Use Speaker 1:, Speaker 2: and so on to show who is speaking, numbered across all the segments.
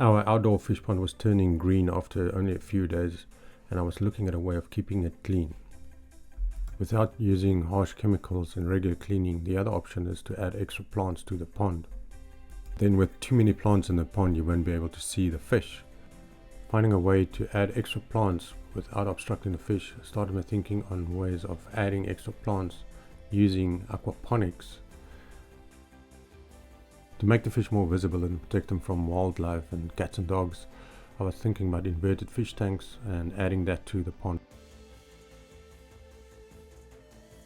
Speaker 1: Our outdoor fish pond was turning green after only a few days, and I was looking at a way of keeping it clean without using harsh chemicals and regular cleaning. The other option is to add extra plants to the pond. Then with too many plants in the pond, you won't be able to see the fish. Finding a way to add extra plants without obstructing the fish, I started my thinking on ways of adding extra plants using aquaponics to make the fish more visible and protect them from wildlife and cats and dogs. I was thinking about inverted fish tanks and adding that to the pond.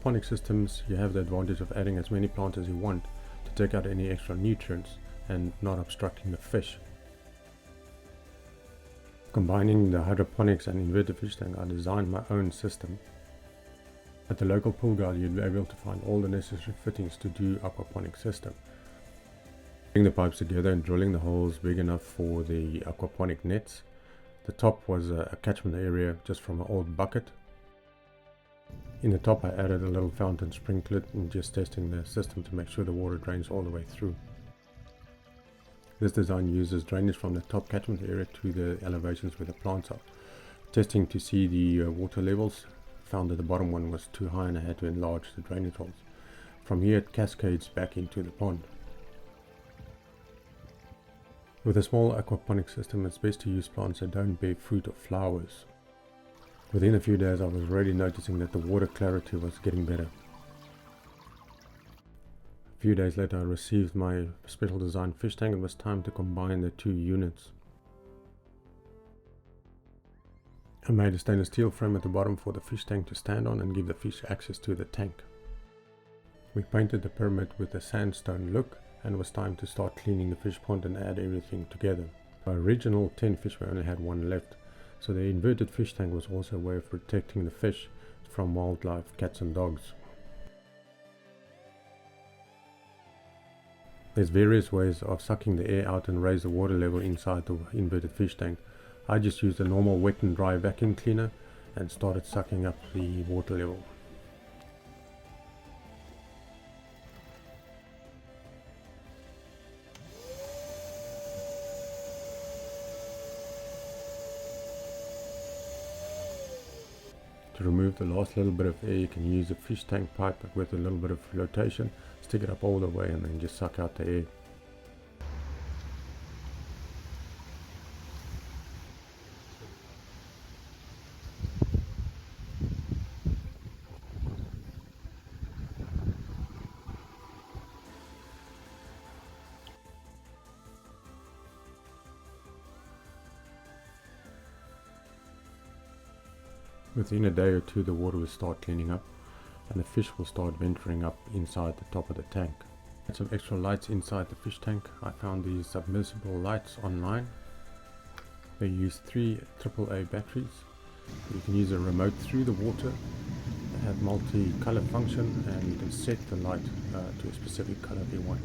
Speaker 1: Aquaponic systems, you have the advantage of adding as many plants as you want to take out any extra nutrients and not obstructing the fish. Combining the hydroponics and inverted fish tank, I designed my own system. At the local pool guide, you'd be able to find all the necessary fittings to do aquaponic system. Putting the pipes together and drilling the holes big enough for the aquaponic nets. The top was a catchment area just from an old bucket. In the top I added a little fountain sprinkler and just testing the system to make sure the water drains all the way through. This design uses drainage from the top catchment area to the elevations where the plants are. Testing to see the water levels, found that the bottom one was too high and I had to enlarge the drainage holes. From here it cascades back into the pond. With a small aquaponic system, it's best to use plants that don't bear fruit or flowers. Within a few days I was already noticing that the water clarity was getting better. A few days later I received my special design fish tank. It was time to combine the two units. I made a stainless steel frame at the bottom for the fish tank to stand on and give the fish access to the tank. We painted the pyramid with a sandstone look, and it was time to start cleaning the fish pond and add everything together. Our original 10 fish, we only had one left, so the inverted fish tank was also a way of protecting the fish from wildlife, cats and dogs. There's various ways of sucking the air out and raise the water level inside the inverted fish tank. I just used a normal wet and dry vacuum cleaner and started sucking up the water level. To remove the last little bit of air, you can use a fish tank pipe with a little bit of flotation, stick it up all the way and then just suck out the air. Within a day or two the water will start cleaning up and the fish will start venturing up inside the top of the tank. Add some extra lights inside the fish tank. I found these submersible lights online. They use 3 AAA batteries. You can use a remote through the water. They have multi-color function and you can set the light to a specific color if you want.